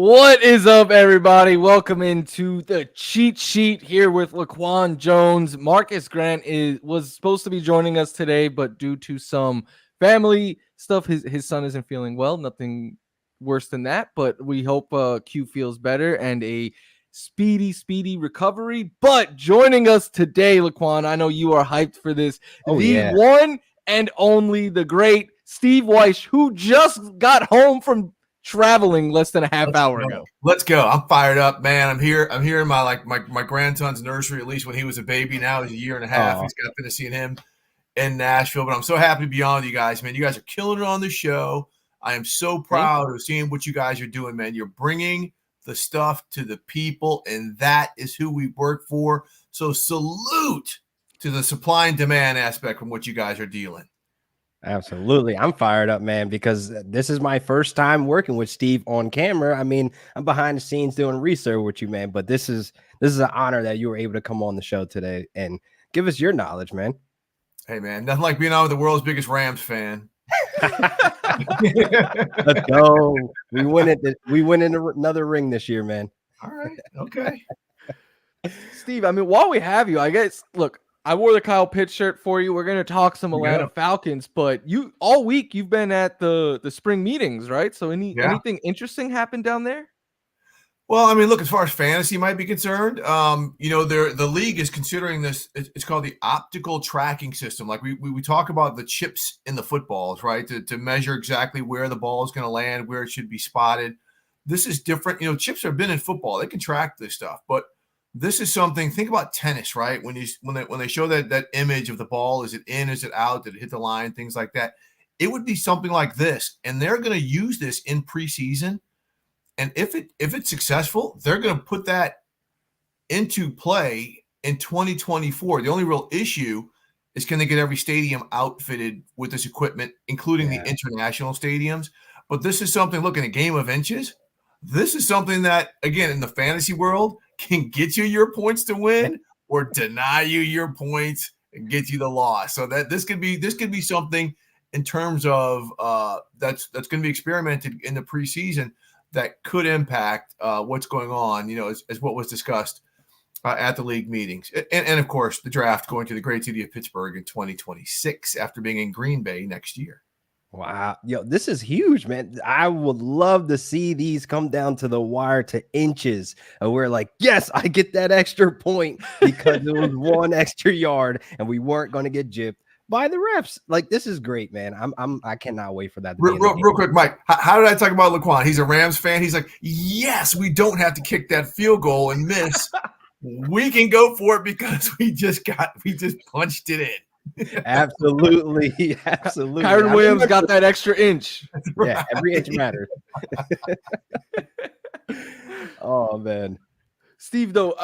What is up, everybody? Welcome into the cheat sheet here with Laquan Jones. Marcus Grant was supposed to be joining us today, but due to some family stuff, his son isn't feeling well. Nothing worse than that, but we hope Q feels better and a speedy recovery. But joining us today, Laquan, I know you are hyped for this. Oh, the yeah. one and only, the great Steve Weish, who just got home from traveling less than a half hour ago. Let's go. I'm fired up, man. I'm here in my grandson's nursery, at least when he was a baby. Now he's a year and a half. He's got to see him in Nashville. But I'm so happy to be on with you guys, man. You guys are killing it on the show. I am so proud of seeing what you guys are doing, man. You're bringing the stuff to the people, and that is who we work for. So salute to the supply and demand aspect from what you guys are dealing. Absolutely. I'm fired up, man, because this is my first time working with Steve on camera. I mean, I'm behind the scenes doing research with you, man, but this is an honor that you were able to come on the show today and give us your knowledge, man. Hey, man, nothing like being on with the world's biggest Rams fan. Let's go. We win in another ring this year, man. All right. Okay. Steve, I mean, while we have you, I guess, look, I wore the Kyle Pitts shirt for you. We're going to talk some Atlanta Falcons, but you all week you've been at the spring meetings, right? So anything interesting happened down there? Well, I mean, look, as far as fantasy might be concerned, the league is considering this. It's called the optical tracking system. Like we talk about the chips in the footballs, right? To measure exactly where the ball is going to land, where it should be spotted. This is different. You know, chips have been in football. They can track this stuff, but this is something. Think about tennis, right? When they show that image of the ball, is it in? Is it out? Did it hit the line? Things like that. It would be something like this, and they're going to use this in preseason. And if it's successful, they're going to put that into play in 2024. The only real issue is, can they get every stadium outfitted with this equipment, including the international stadiums? But this is something. Look, in a game of inches, this is something that, again, in the fantasy world, can get you your points to win or deny you your points and get you the loss. So that this could be something in terms of that's going to be experimented in the preseason that could impact what's going on, as what was discussed at the league meetings. And of course, the draft going to the great city of Pittsburgh in 2026 after being in Green Bay next year. Wow. Yo, this is huge, man. I would love to see these come down to the wire to inches. And we're like, yes, I get that extra point because it was one extra yard and we weren't going to get gypped by the refs. Like, this is great, man. I cannot wait for that. Real quick, Mike, how did I talk about Laquan? He's a Rams fan. He's like, yes, we don't have to kick that field goal and miss. We can go for it because we just punched it in. Absolutely. Kyron Williams got that extra inch. Yeah, every inch matters. Oh, man. Steve, though,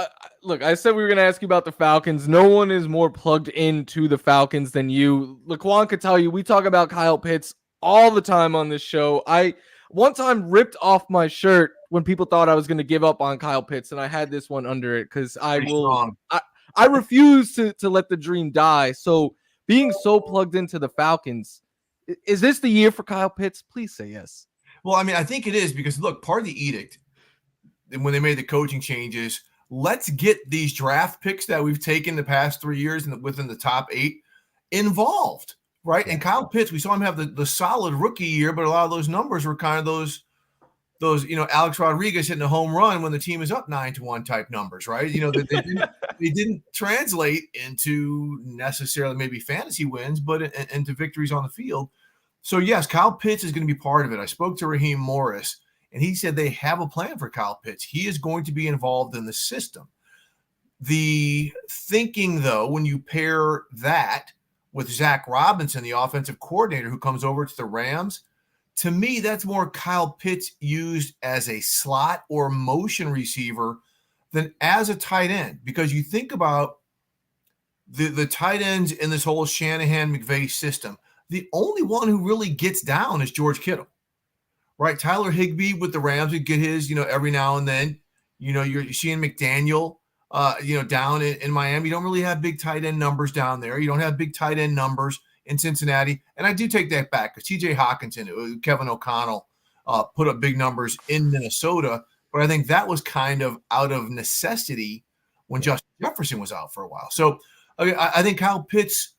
look, I said we were going to ask you about the Falcons. No one is more plugged into the Falcons than you. Laquan could tell you, we talk about Kyle Pitts all the time on this show. I one time ripped off my shirt when people thought I was going to give up on Kyle Pitts, and I had this one under it because I refuse to let the dream die. So being so plugged into the Falcons, is this the year for Kyle Pitts? Please say yes. Well, I mean, I think it is because, look, part of the edict when they made the coaching changes, let's get these draft picks that we've taken the past 3 years within the top 8 involved, right? And Kyle Pitts, we saw him have the solid rookie year, but a lot of those numbers were kind of those Alex Rodriguez hitting a home run when the team is up 9-1 type numbers, right? They didn't translate into necessarily maybe fantasy wins, but into victories on the field. So yes, Kyle Pitts is going to be part of it. I spoke to Raheem Morris, and he said they have a plan for Kyle Pitts. He is going to be involved in the system. The thinking, though, when you pair that with Zach Robinson, the offensive coordinator who comes over to the Rams, to me, that's more Kyle Pitts used as a slot or motion receiver than as a tight end. Because you think about the tight ends in this whole Shanahan-McVay system, the only one who really gets down is George Kittle, right? Tyler Higbee with the Rams would get his, every now and then. You're seeing McDaniel, down in Miami. You don't really have big tight end numbers down there. You don't have big tight end numbers in Cincinnati. And I do take that back because TJ Hawkinson, Kevin O'Connell, put up big numbers in Minnesota. But I think that was kind of out of necessity when Justin Jefferson was out for a while. So I think Kyle Pitts,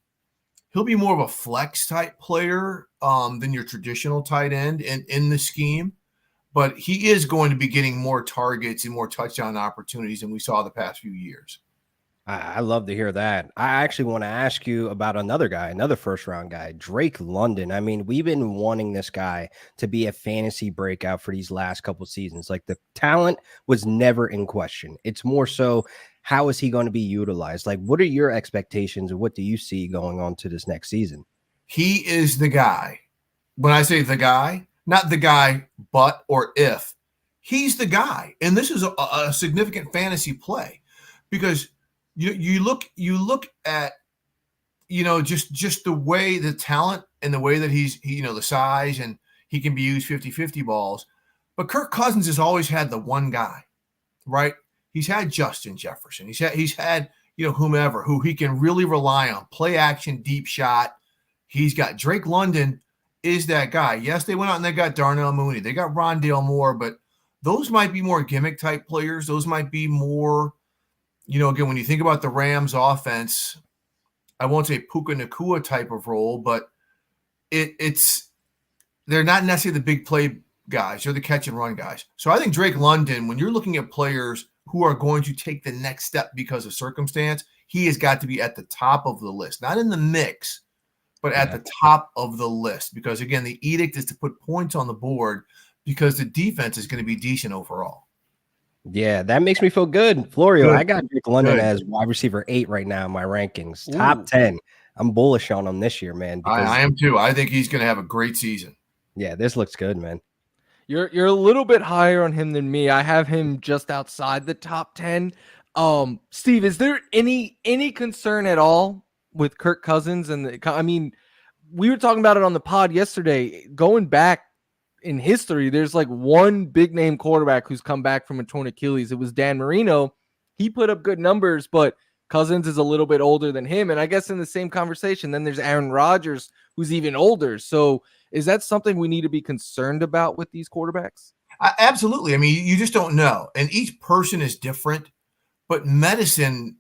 he'll be more of a flex type player than your traditional tight end in the scheme. But he is going to be getting more targets and more touchdown opportunities than we saw the past few years. I love to hear that. I actually want to ask you about another guy, another first-round guy, Drake London. I mean, we've been wanting this guy to be a fantasy breakout for these last couple seasons. Like, the talent was never in question. It's more so, how is he going to be utilized? Like, what are your expectations and what do you see going on to this next season? He is the guy. When I say the guy, not the guy, but or if, he's the guy. And this is a significant fantasy play because you look at, just the way the talent and the way that he's the size, and he can be used 50-50 balls. But Kirk Cousins has always had the one guy, right? He's had Justin Jefferson. He's had whomever who he can really rely on, play action, deep shot. He's got Drake London is that guy. Yes, they went out and they got Darnell Mooney. They got Rondale Moore, but those might be more gimmick type players. Those might be more, again, when you think about the Rams offense, I won't say Puka Nacua type of role, but they're not necessarily the big play guys. They're the catch and run guys. So I think Drake London, when you're looking at players who are going to take the next step because of circumstance, he has got to be at the top of the list, not in the mix, but at the top of the list. Because again, the edict is to put points on the board because the defense is going to be decent overall. Yeah, that makes me feel good. Florio, I got Drake London as wide receiver 8 right now in my rankings. Ooh. Top 10. I'm bullish on him this year, man. I am too. I think he's going to have a great season. Yeah, this looks good, man. You're a little bit higher on him than me. I have him just outside the top 10. Steve, is there any concern at all with Kirk Cousins? I mean, we were talking about it on the pod yesterday. Going back in history, there's like one big name quarterback who's come back from a torn Achilles. It was Dan Marino. He put up good numbers, but Cousins is a little bit older than him. And I guess in the same conversation, then there's Aaron Rodgers, who's even older. So is that something we need to be concerned about with these quarterbacks? Absolutely. I mean, you just don't know. And each person is different, but medicine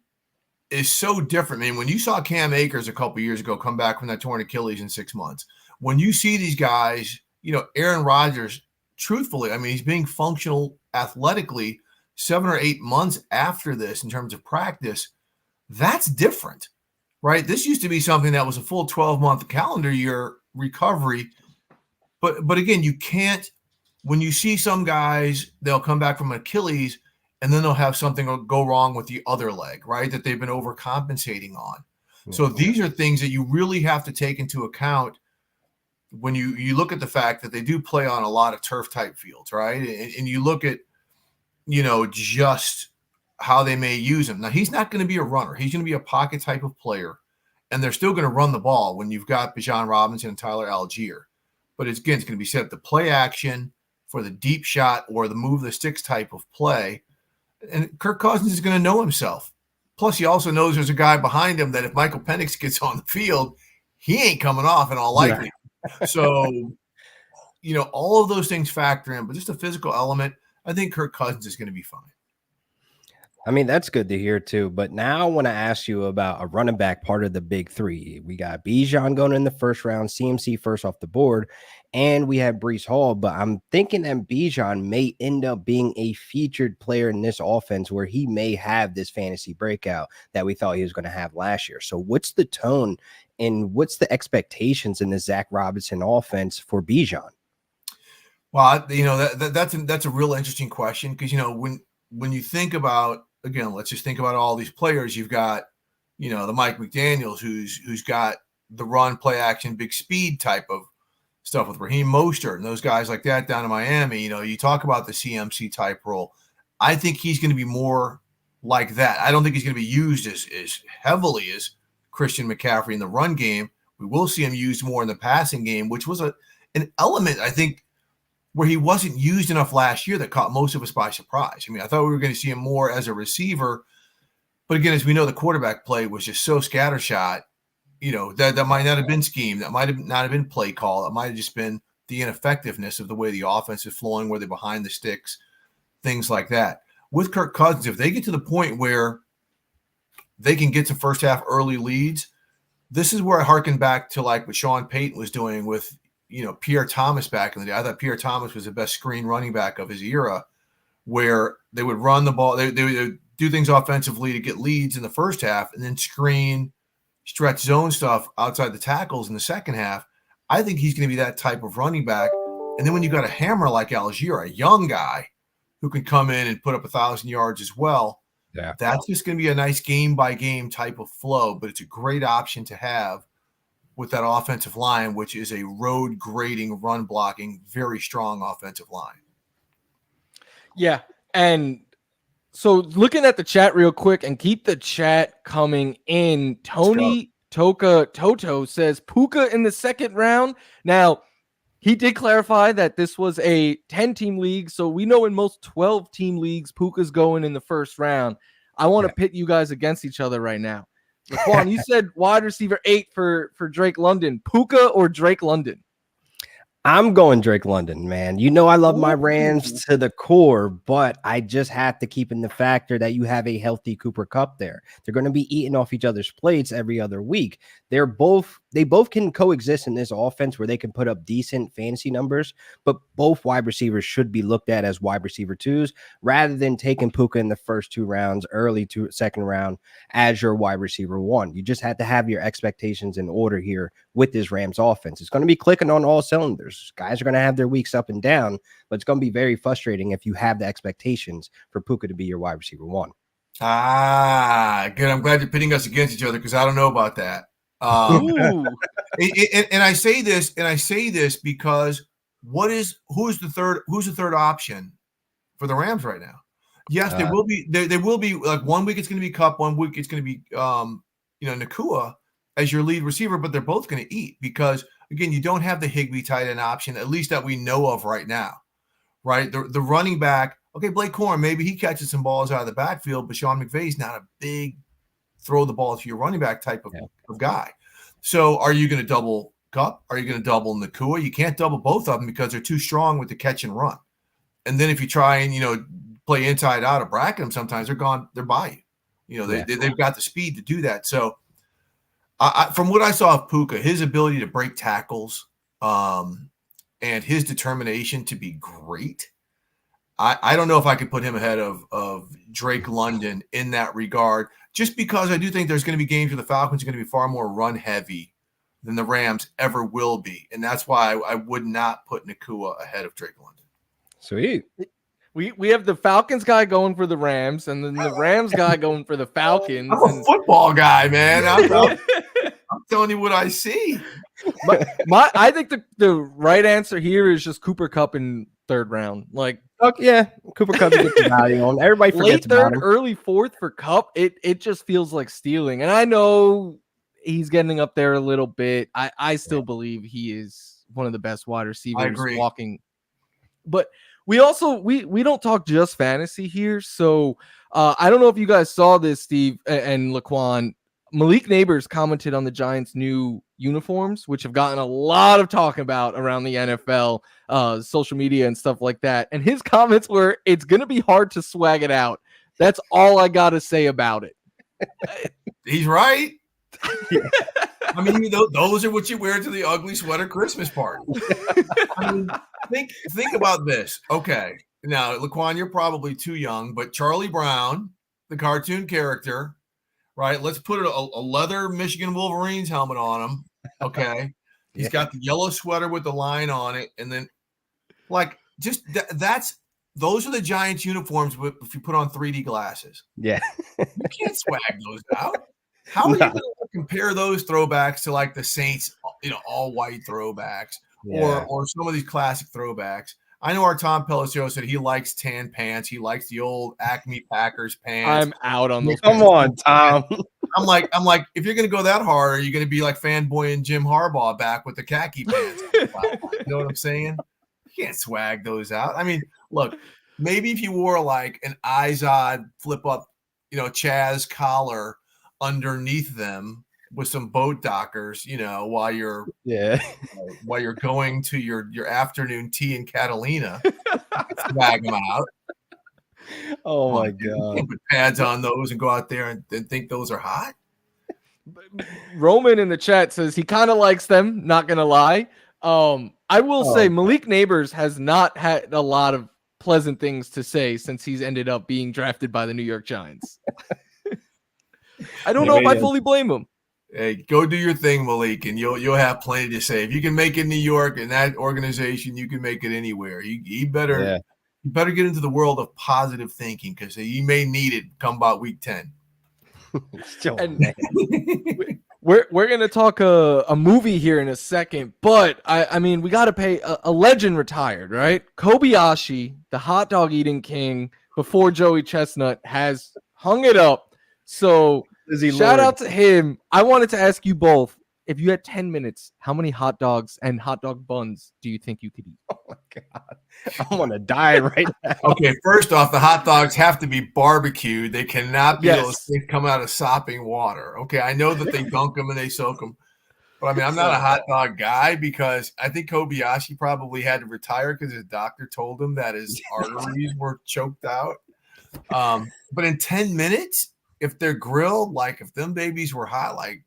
is so different. I mean, when you saw Cam Akers a couple years ago come back from that torn Achilles in 6 months, when you see these guys, Aaron Rodgers, truthfully, I mean, he's being functional athletically 7 or 8 months after this in terms of practice. That's different, right? This used to be something that was a full 12-month calendar year recovery. But again, you can't, when you see some guys, they'll come back from Achilles and then they'll have something go wrong with the other leg, right? That they've been overcompensating on. Yeah. So these are things that you really have to take into account when you look at the fact that they do play on a lot of turf type fields, right? And you look at, just how they may use him. Now, he's not going to be a runner. He's going to be a pocket type of player, and they're still going to run the ball when you've got Bijan Robinson and Tyler Algier. But it's going to be set up the play action for the deep shot or the move the sticks type of play. And Kirk Cousins is going to know himself. Plus, he also knows there's a guy behind him that if Michael Penix gets on the field, he ain't coming off in all likelihood. Yeah. So, all of those things factor in. But just the physical element, I think Kirk Cousins is going to be fine. I mean, that's good to hear too. But now I want to ask you about a running back part of the big three. We got Bijan going in the first round, CMC first off the board, and we have Breece Hall. But I'm thinking that Bijan may end up being a featured player in this offense where he may have this fantasy breakout that we thought he was going to have last year. So what's the tone and what's the expectations in the Zach Robinson offense for Bijan? Well, that's a real interesting question because, when you think about, again, let's just think about all these players. You've got, the Mike McDaniels, who's got the run, play action, big speed type of stuff with Raheem Mostert and those guys like that down in Miami. You talk about the CMC type role. I think he's going to be more like that. I don't think he's going to be used as heavily as Christian McCaffrey in the run game. We will see him used more in the passing game, which was an element, I think, where he wasn't used enough last year that caught most of us by surprise. I mean, I thought we were going to see him more as a receiver. But again, as we know, the quarterback play was just so scattershot, that might not have been scheme. That might have not have been play call. It might have just been the ineffectiveness of the way the offense is flowing, where they're behind the sticks, things like that. With Kirk Cousins, if they get to the point where they can get some first half early leads, this is where I harken back to like what Sean Payton was doing with, Pierre Thomas back in the day. I thought Pierre Thomas was the best screen running back of his era, where they would run the ball. They would do things offensively to get leads in the first half and then screen, stretch zone stuff outside the tackles in the second half. I think he's going to be that type of running back. And then when you got a hammer like Algier, a young guy who can come in and put up 1,000 yards as well, that's just going to be a nice game-by-game type of flow. But it's a great option to have with that offensive line, which is a road-grading, run-blocking, very strong offensive line. Yeah, and so looking at the chat real quick, and keep the chat coming in. Tony Toto says Puka in the second round. Now, he did clarify that this was a 10-team league, so we know in most 12-team leagues, Puka's going in the first round. I want to pit you guys against each other right now. Laquan, you said wide receiver 8 for Drake London. Puka or Drake London? I'm going Drake London, man. I love my Rams to the core, but I just have to keep in the factor that you have a healthy Cooper Kupp there. They're going to be eating off each other's plates every other week. They both can coexist in this offense where they can put up decent fantasy numbers, but both wide receivers should be looked at as wide receiver 2s rather than taking Puka in the first 2 rounds, early second round as your wide receiver 1. You just have to have your expectations in order here with this Rams offense. It's going to be clicking on all cylinders. Guys are going to have their weeks up and down, but it's going to be very frustrating if you have the expectations for Puka to be your wide receiver 1. Good. I'm glad you're pitting us against each other because I don't know about that. And I say this because who's the third option for the Rams right now? Yes, there will be like 1 week it's going to be Kupp, 1 week it's going to be Nakua as your lead receiver, but they're both going to eat because again, you don't have the Higbee tight end option, at least that we know of right now, right? The running back, okay, Blake Corum, maybe he catches some balls out of the backfield, but Sean McVay's not a big throw the ball to your running back type of guy. So are you going to double Kupp? Are you going to double Nakua? You can't double both of them because they're too strong with the catch and run. And then if you try and, play inside out or bracket them, sometimes they're gone, they're by you. They've got the speed to do that. So from what I saw of Puka, his ability to break tackles and his determination to be great, I don't know if I could put him ahead of Drake London in that regard, just because I do think there's going to be games where the Falcons are going to be far more run heavy than the Rams ever will be. And that's why I would not put Nakua ahead of Drake London. Sweet. We have the Falcons guy going for the Rams, and then the Rams guy going for the Falcons. I'm a football guy, man. I'm telling you what I see. I think the right answer here is just Cooper Kupp in third round. Like, Cooper Kupp gets the value on. Everybody forgets late third, about him. early fourth for Kupp. It just feels like stealing, and I know he's getting up there a little bit. I still believe he is one of the best wide receivers walking, but. We also we don't talk just fantasy here, so I don't know if you guys saw this, Steve and Laquan. Malik Neighbors commented on the Giants' new uniforms, which have gotten a lot of talk about around the NFL, social media and stuff like that. And his comments were, "It's gonna be hard to swag it out." That's all I gotta say about it. He's right. I mean, those are what you wear to the ugly sweater Christmas party. I mean, think about this. Okay, now Laquan, you're probably too young, but Charlie Brown, the cartoon character, right? Let's put a leather Michigan Wolverines helmet on him. Okay, he's got the yellow sweater with the line on it, and then like just those are the Giants uniforms if you put on 3D glasses. Yeah, you can't swag those out. How are you going to compare those throwbacks to like the Saints, all white throwbacks or some of these classic throwbacks? I know our Tom Pelissero said he likes tan pants. He likes the old Acme Packers pants. I'm out on those. Come on, Tom. I'm like, if you're going to go that hard, are you going to be like fanboy and Jim Harbaugh back with the khaki pants? You know what I'm saying? You can't swag those out. I mean, look, maybe if you wore like an Izod flip up, Chaz collar underneath them with some boat dockers, while you're going to your afternoon tea in Catalina. Swag them out. Oh my God. Put pads on those and go out there and think those are hot. Roman in the chat says he kind of likes them, not gonna lie. I will say Malik Neighbors has not had a lot of pleasant things to say since he's ended up being drafted by the New York Giants. I don't know if I fully blame him. Hey, go do your thing, Malik, and you'll have plenty to say. If you can make it in New York and that organization, you can make it anywhere. He better get into the world of positive thinking, because he may need it come about week 10. We're gonna talk a movie here in a second, but I mean, we got to pay a legend retired, right? Kobayashi, the hot dog eating king, before Joey Chestnut, has hung it up. So shout out to him. I wanted to ask you both, if you had 10 minutes, how many hot dogs and hot dog buns do you think you could eat? Oh my God. I want to die right now. Okay, first off, the hot dogs have to be barbecued. They cannot be those things come out of sopping water. Okay, I know that they dunk them and they soak them. But I mean, I'm not a hot dog guy, because I think Kobayashi probably had to retire because his doctor told him that his arteries were choked out. But in 10 minutes, if they're grilled, like if them babies were hot, like,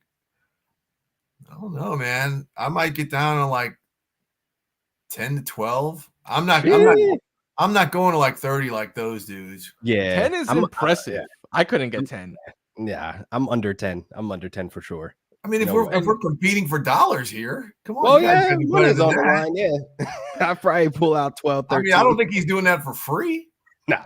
I don't know, man. I might get down to like 10 to 12. I'm not going to like 30 like those dudes. Yeah. 10 is impressive. I couldn't get 10. Yeah, I'm under 10. I'm under 10 for sure. I mean, if we're competing for dollars here, come on. Well, yeah, money's on the line. Yeah. I probably pull out 12, 13. I mean, I don't think he's doing that for free. No.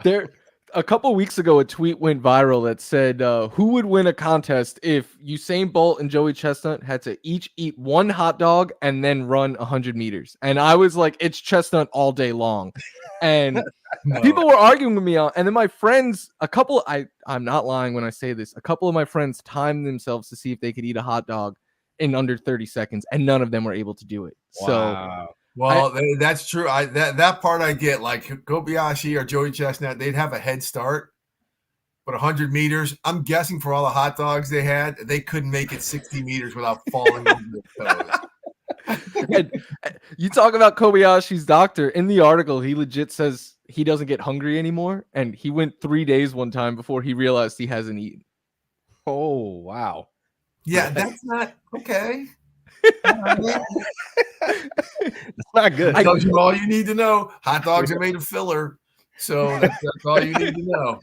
A couple weeks ago, a tweet went viral that said, who would win a contest if Usain Bolt and Joey Chestnut had to each eat one hot dog and then run 100 meters? And I was like, it's Chestnut all day long. And people were arguing with me on, and then my friends, I'm not lying when I say this, a couple of my friends timed themselves to see if they could eat a hot dog in under 30 seconds, and none of them were able to do it. Wow. So well, that's true. That part I get. Like Kobayashi or Joey Chestnut, they'd have a head start. But 100 meters, I'm guessing for all the hot dogs they had, they couldn't make it 60 meters without falling over their toes. And you talk about Kobayashi's doctor. In the article, he legit says he doesn't get hungry anymore. And he went 3 days one time before he realized he hasn't eaten. Oh, wow. Yeah, that's not okay. It's not good. That tells you all you need to know. Hot dogs are made of filler, so that's all you need to know.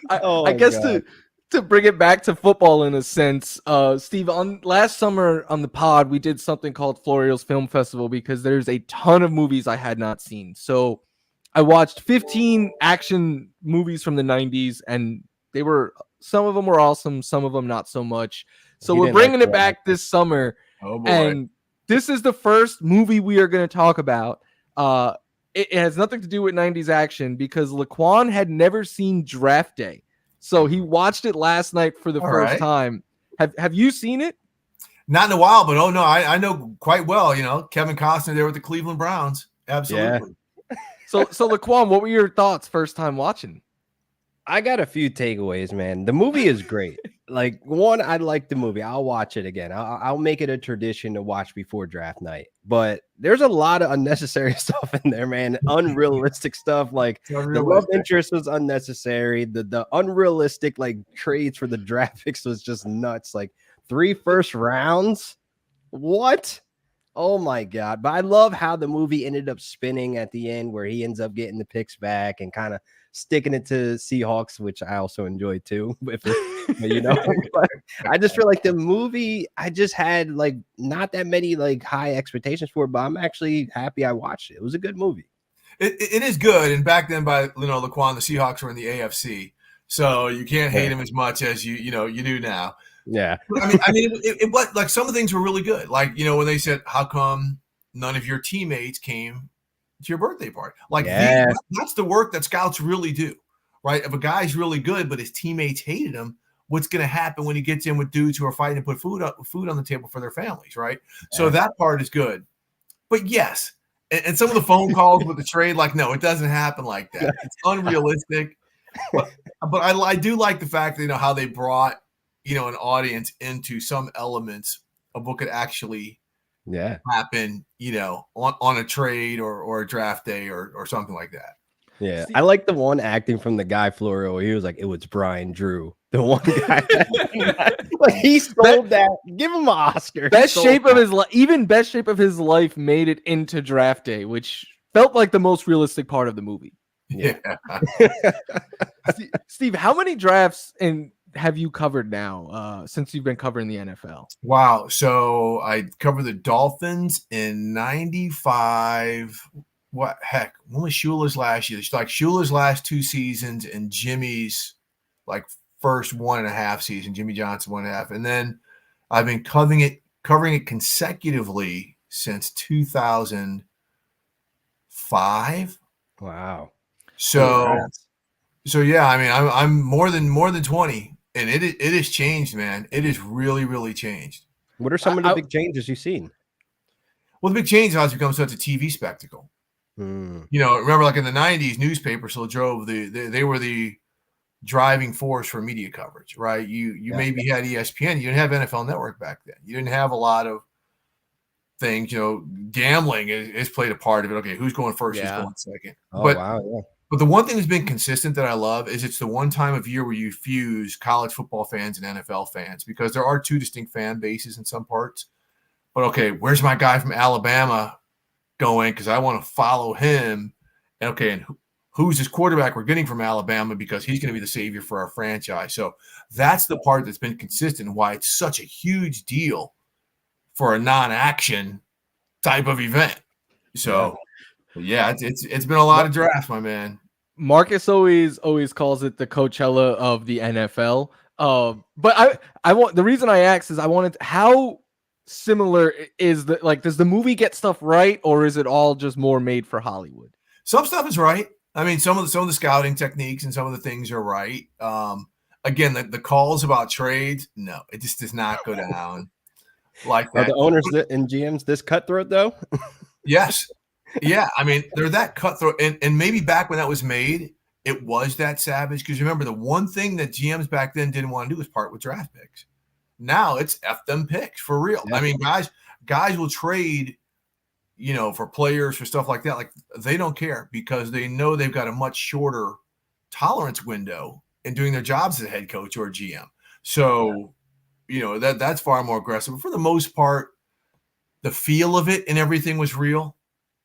I guess to bring it back to football in a sense, Steve, on last summer on the pod, we did something called Florio's Film Festival because there's a ton of movies I had not seen. So I watched 15 action movies from the 90s, and some of them were awesome, some of them not so much. So we're bringing it back this summer. Oh boy. And this is the first movie we are going to talk about. It has nothing to do with 90s action because Laquan had never seen Draft Day. So he watched it last night for the first time. Have you seen it? Not in a while, but I know quite well. Kevin Costner there with the Cleveland Browns. Absolutely. Yeah. So Laquan, what were your thoughts first time watching? I got a few takeaways, man. The movie is great. Like, one, I like the movie. I'll watch it again. I'll make it a tradition to watch before draft night. But there's a lot of unnecessary stuff in there, man. Unrealistic stuff. Like, the love interest was unnecessary. The unrealistic, like, trades for the draft picks was just nuts. Like, 3 first rounds? What? Oh, my God. But I love how the movie ended up spinning at the end where he ends up getting the picks back and kind of sticking it to Seahawks, which I also enjoy too. But I just feel like the movie, I just had like not that many like high expectations for it, but I'm actually happy I watched it. It was a good movie. It is good. And back then by Laquan, the Seahawks were in the AFC. So you can't hate him as much as you do now. Yeah. I mean, it was like some of the things were really good. Like, when they said, how come none of your teammates came to your birthday party? Like, that's the work that scouts really do, right? If a guy's really good, but his teammates hated him, what's going to happen when he gets in with dudes who are fighting to put food on the table for their families, right? Yeah. So that part is good. But yes, and some of the phone calls with the trade, like, no, it doesn't happen like that. It's unrealistic. But I do like the fact that, how they brought an audience into some elements of what could actually happen, on a trade or a draft day or something like that. Yeah, I like the one acting from the guy Florio. He was like, it was Brian Drew, the one guy. Like he stole that. Give him an Oscar. Best shape of his life, even best shape of his life, made it into draft day, which felt like the most realistic part of the movie. Yeah. Steve, how many drafts have you covered now since you've been covering the NFL? Wow. So I covered the Dolphins in 95. What heck? When was Shula's last year? It's like Shula's last 2 seasons and Jimmy's like first 1.5 season, Jimmy Johnson 1.5. And then I've been covering it consecutively since 2005. Wow. So yeah, I mean, I'm more than 20, and it has changed, man. It has really, really changed. What are some of the big changes you've seen? Well, the big change has become such a TV spectacle. Remember, like in the 90s, newspapers still drove they were the driving force for media coverage, right? You maybe had ESPN, you didn't have NFL Network back then. You didn't have a lot of things. Gambling is played a part of it. Okay, who's going first? Who's going second? But the one thing that's been consistent that I love is it's the one time of year where you fuse college football fans and NFL fans, because there are 2 distinct fan bases in some parts. But okay, where's my guy from Alabama going? Because I want to follow him. And okay, and who's this quarterback we're getting from Alabama, because he's going to be the savior for our franchise. So that's the part that's been consistent and why it's such a huge deal for a non-action type of event. So yeah, it's been a lot of drafts, my man. Marcus always calls it the Coachella of the NFL. But I want, the reason I asked is I wanted how similar is does the movie get stuff right, or is it all just more made for Hollywood? Some stuff is right. I mean, some of the scouting techniques and some of the things are right. Again, the calls about trades, no, it just does not go down like that. Are the owners and GMs this cutthroat though? Yes. Yeah. I mean, they're that cutthroat. And maybe back when that was made, it was that savage. Because remember, the one thing that GMs back then didn't want to do was part with draft picks. Now it's F them picks for real. Yeah. I mean, guys will trade, for players, for stuff like that. Like, they don't care because they know they've got a much shorter tolerance window in doing their jobs as a head coach or a GM. So, that's far more aggressive. But for the most part, the feel of it and everything was real.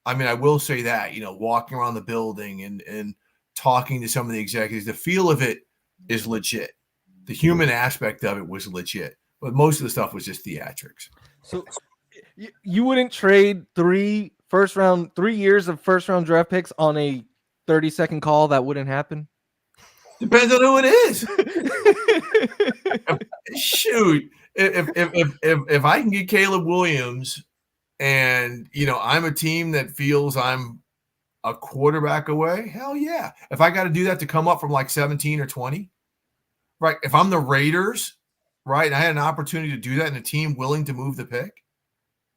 I mean, I will say that, walking around the building and talking to some of the executives, the feel of it is legit. The human aspect of it was legit, but most of the stuff was just theatrics. So you wouldn't trade 3 years of first round draft picks on a 30-second call? That wouldn't happen. Depends on who it is. Shoot, if I can get Caleb Williams, and I'm a team that feels I'm a quarterback away, hell yeah. If I got to do that to come up from like 17 or 20, right? If I'm the Raiders, right, and I had an opportunity to do that and a team willing to move the pick,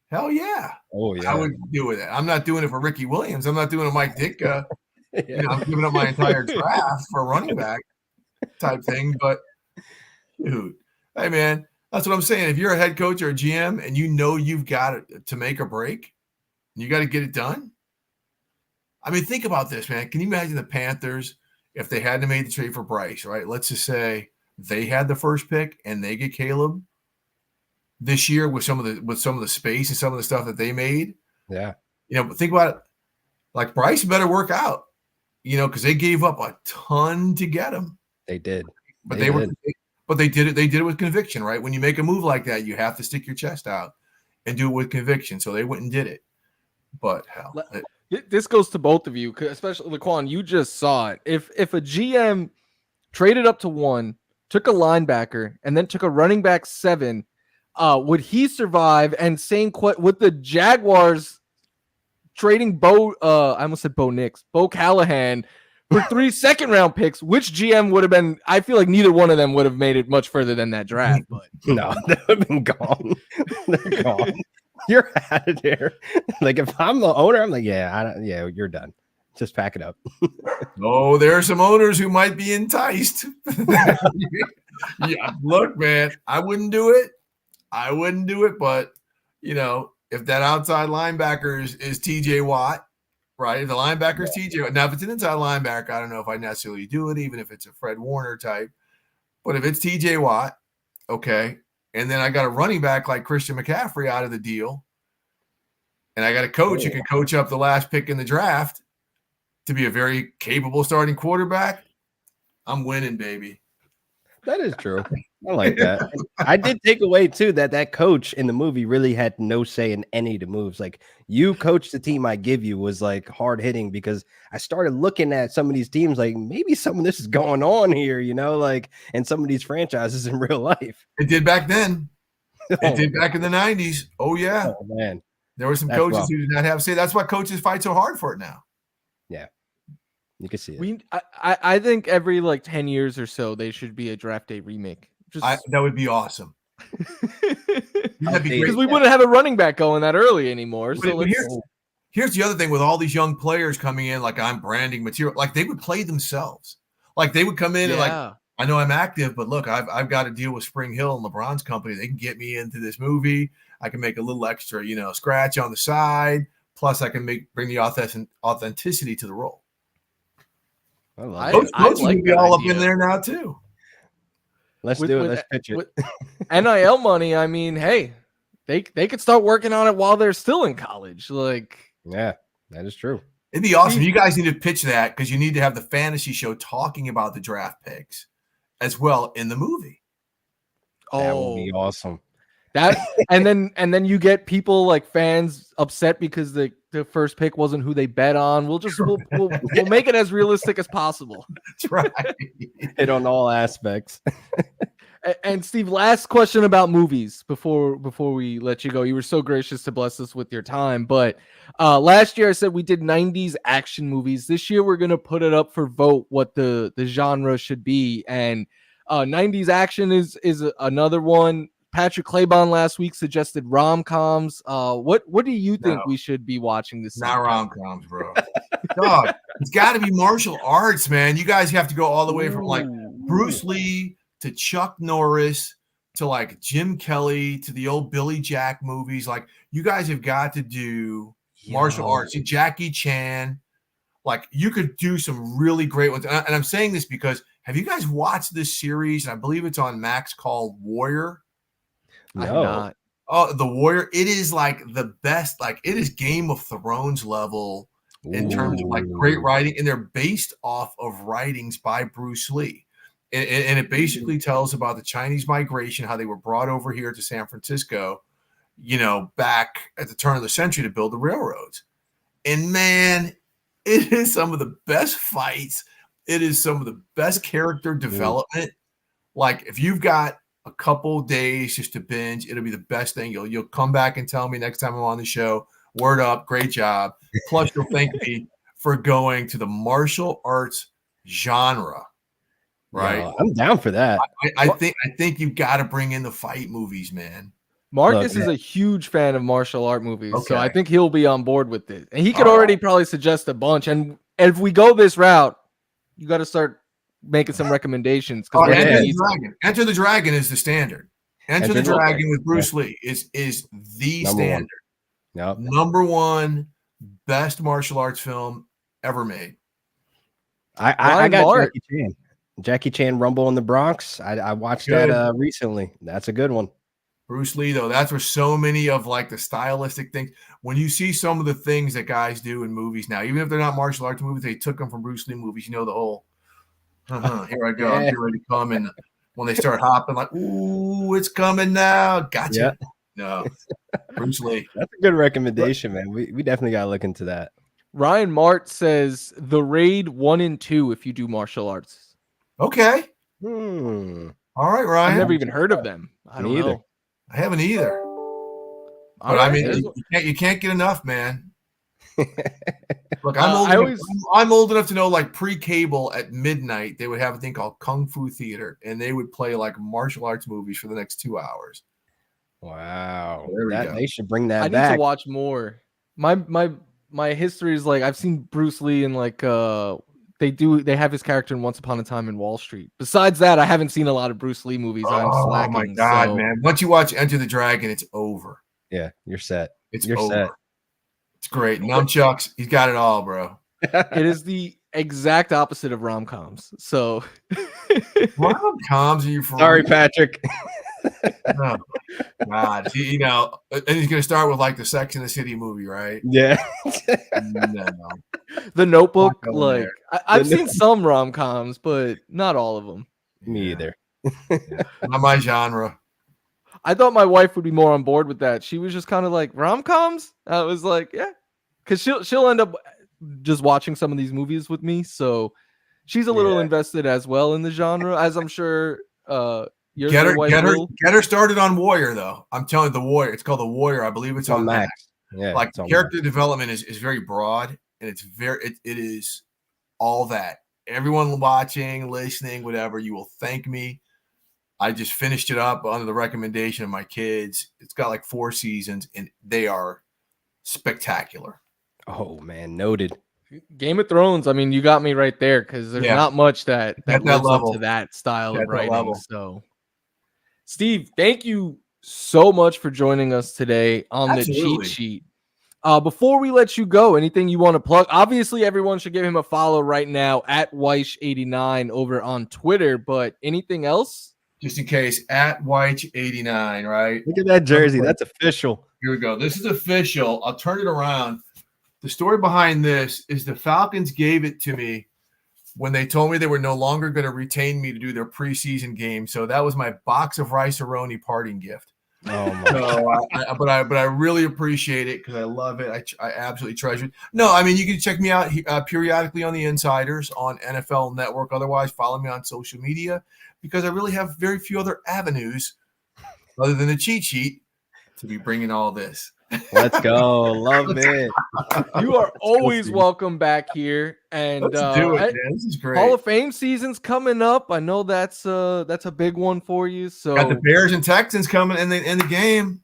hell yeah. Oh yeah, I would do it. I'm not doing it for Ricky Williams. I'm not doing a Mike Ditka. I'm giving up my entire draft for a running back type thing. But dude, hey man, that's what I'm saying. If you're a head coach or a GM and you've got it to make or break, you got to get it done. I mean, think about this, man. Can you imagine the Panthers if they hadn't made the trade for Bryce, right? Let's just say they had the first pick and they get Caleb this year with some of the space and some of the stuff that they made. Yeah. But think about it. Like, Bryce better work out, because they gave up a ton to get him. They did. But they did it. They did it with conviction, right? When you make a move like that, you have to stick your chest out and do it with conviction. So they went and did it. But hell, this goes to both of you, especially Laquan. You just saw it. If a GM traded up to 1, took a linebacker, and then took a running back 7, would he survive? And same with the Jaguars trading I almost said Bo Nix, Bo Callahan for 3 second-round picks, which GM would have been? I feel like neither one of them would have made it much further than that draft. But no, they would have been gone. They're gone. You're out of there. Like, if I'm the owner, I'm like, you're done. Just pack it up. Oh, there are some owners who might be enticed. Yeah, look, man, I wouldn't do it. But if that outside linebacker is TJ Watt, right? If the linebacker is TJ Watt. Now, if it's an inside linebacker, I don't know if I necessarily do it, even if it's a Fred Warner type. But if it's TJ Watt, okay, and then I got a running back like Christian McCaffrey out of the deal, and I got a coach who can coach up the last pick in the draft to be a very capable starting quarterback, I'm winning, baby. That is true. I like that. And I did take away too that coach in the movie really had no say in any of the moves. Like, you coach the team I give you was like hard hitting, because I started looking at some of these teams like maybe some of this is going on here, like in some of these franchises in real life. It did back then. It did back in the 90s. Oh yeah. Oh man. There were some coaches who did not have say. That's why coaches fight so hard for it now. Yeah. You can see it. I think every like 10 years or so they should be a draft day remake. That would be awesome. That'd be great. Because we wouldn't have a running back going that early anymore. So here's the other thing with all these young players coming in, like I'm branding material, like they would play themselves. Like they would come in and like, I know I'm active, but look, I've got to deal with Spring Hill and LeBron's company. They can get me into this movie. I can make a little extra, scratch on the side. Plus I can bring the authenticity to the role. I like it. Coach would be all up in there now too. Let's do it. Let's pitch it. With NIL money, I mean, hey, they could start working on it while they're still in college. Like, yeah, that is true. It'd be awesome. You guys need to pitch that, because you need to have the fantasy show talking about the draft picks as well in the movie. That would be awesome. And then you get people like fans upset because the first pick wasn't who they bet on. We'll make it as realistic as possible. That's right. Hit on all aspects. And Steve, last question about movies before we let you go. You were so gracious to bless us with your time. But last year I said we did 90s action movies. This year we're gonna put it up for vote what the genre should be. And 90s action is another one. Patrick Claybon last week suggested rom-coms. What do you think we should be watching this? Not rom-coms, bro. Dog, it's got to be martial arts, man. You guys have to go all the way from like Bruce Lee to Chuck Norris to like Jim Kelly to the old Billy Jack movies. Like, you guys have got to do martial arts. Jackie Chan. Like, you could do some really great ones. And I'm saying this because, have you guys watched this series? And I believe it's on Max, called Warrior. No. Oh, The Warrior. It is like the best. Like, it is Game of Thrones level in terms of like great writing. And they're based off of writings by Bruce Lee. And it basically tells about the Chinese migration, how they were brought over here to San Francisco, back at the turn of the century to build the railroads. And man, it is some of the best fights. It is some of the best character development. Like, if you've got a couple days just to binge, it'll be the best thing. You'll come back and tell me next time I'm on the show. Word up, great job. Plus, you'll thank me for going to the martial arts genre. Right, yeah, I'm down for that. I think you've got to bring in the fight movies, man. Marcus is a huge fan of martial art movies, so I think he'll be on board with it. And he could already probably suggest a bunch. And if we go this route, you got to start making some recommendations. Enter the Dragon is the standard. Enter the Dragon with Bruce Lee is the standard. Number one best martial arts film ever made. I got Jackie Chan Rumble in the Bronx. I watched that recently. That's a good one. Bruce Lee, though, that's where so many of like the stylistic things. When you see some of the things that guys do in movies now, even if they're not martial arts movies, they took them from Bruce Lee movies. The whole here I go, I'm getting ready to come. And when they start hopping, like, ooh, it's coming now. Gotcha. Yeah. No, Bruce Lee. That's a good recommendation, man. We definitely got to look into that. Ryan Mart says The Raid 1 and 2 if you do martial arts. Okay. All right, Ryan. I've never even heard of them. I don't know. I haven't either. But I mean, you can't get enough, man. Look, I'm old enough to know, like, pre-cable at midnight, they would have a thing called Kung Fu Theater, and they would play like martial arts movies for the next 2 hours. Wow. They should bring that back. I need to watch more. My history is like, I've seen Bruce Lee in like the They have his character in Once Upon a Time in Wall Street. Besides that, I haven't seen a lot of Bruce Lee movies. I'm slacking. Oh my God, so. man. Once you watch Enter the Dragon, it's over. Yeah, you're set. You're over. Set. It's great. Nunchucks, he's got it all, bro. It is the exact opposite of rom-coms. So rom-coms, are you for Sorry, Patrick. Oh, God. And he's gonna start with like the Sex and the City movie, right? Yeah. No. The Notebook, Like I've seen some rom-coms, but not all of them. Me either. Not my genre. I thought my wife would be more on board with that. She was just kind of like, rom-coms? I was like, yeah. Because she'll end up just watching some of these movies with me. So she's a little invested as well in the genre, as I'm sure get her started on Warrior, though. I'm telling you, The Warrior. It's called The Warrior. I believe it's on Max. Yeah, like character development is very broad, and it is all that. Everyone watching, listening, whatever, you will thank me. I just finished it up under the recommendation of my kids. It's got like 4 seasons, and they are spectacular. Oh man, noted. Game of Thrones. I mean, you got me right there because there's not much that lives up to that style of writing. So, Steve, thank you so much for joining us today on the cheat sheet. Before we let you go, anything you want to plug? Obviously, everyone should give him a follow right now at Weish89 over on Twitter. But anything else? Just in case, at Weish89, right? Look at that jersey. That's official. Here we go. This is official. I'll turn it around. The story behind this is the Falcons gave it to me when they told me they were no longer going to retain me to do their preseason game. So that was my box of rice-a-roni parting gift. Oh my! But I really appreciate it because I love it. I absolutely treasure it. No, I mean, you can check me out periodically on the Insiders on NFL Network. Otherwise, follow me on social media because I really have very few other avenues other than the cheat sheet to be bringing all this. Let's go. Love it. You are always welcome back here. And let's do it, man. This is great. Hall of Fame season's coming up. I know that's a big one for you. So got the Bears and Texans coming in the game.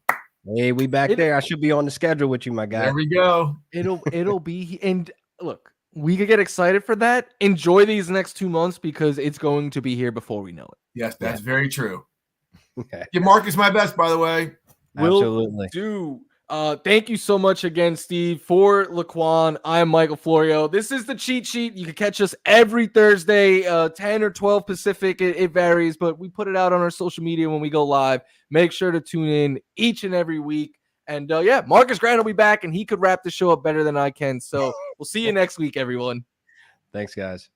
Hey, we back there. I should be on the schedule with you, my guy. There we go. It'll be, and look, we could get excited for that. Enjoy these next 2 months because it's going to be here before we know it. Yes, that's very true. Okay. Give Marcus my best, by the way. Absolutely. Will do. Thank you so much again, Steve. For Laquan, I'm Michael Florio. This is the cheat sheet. You can catch us every Thursday, 10 or 12 Pacific. It varies, but we put it out on our social media when we go live. Make sure to tune in each and every week. And Marcus Grant will be back, and he could wrap the show up better than I can. So we'll see you next week, everyone. Thanks, guys.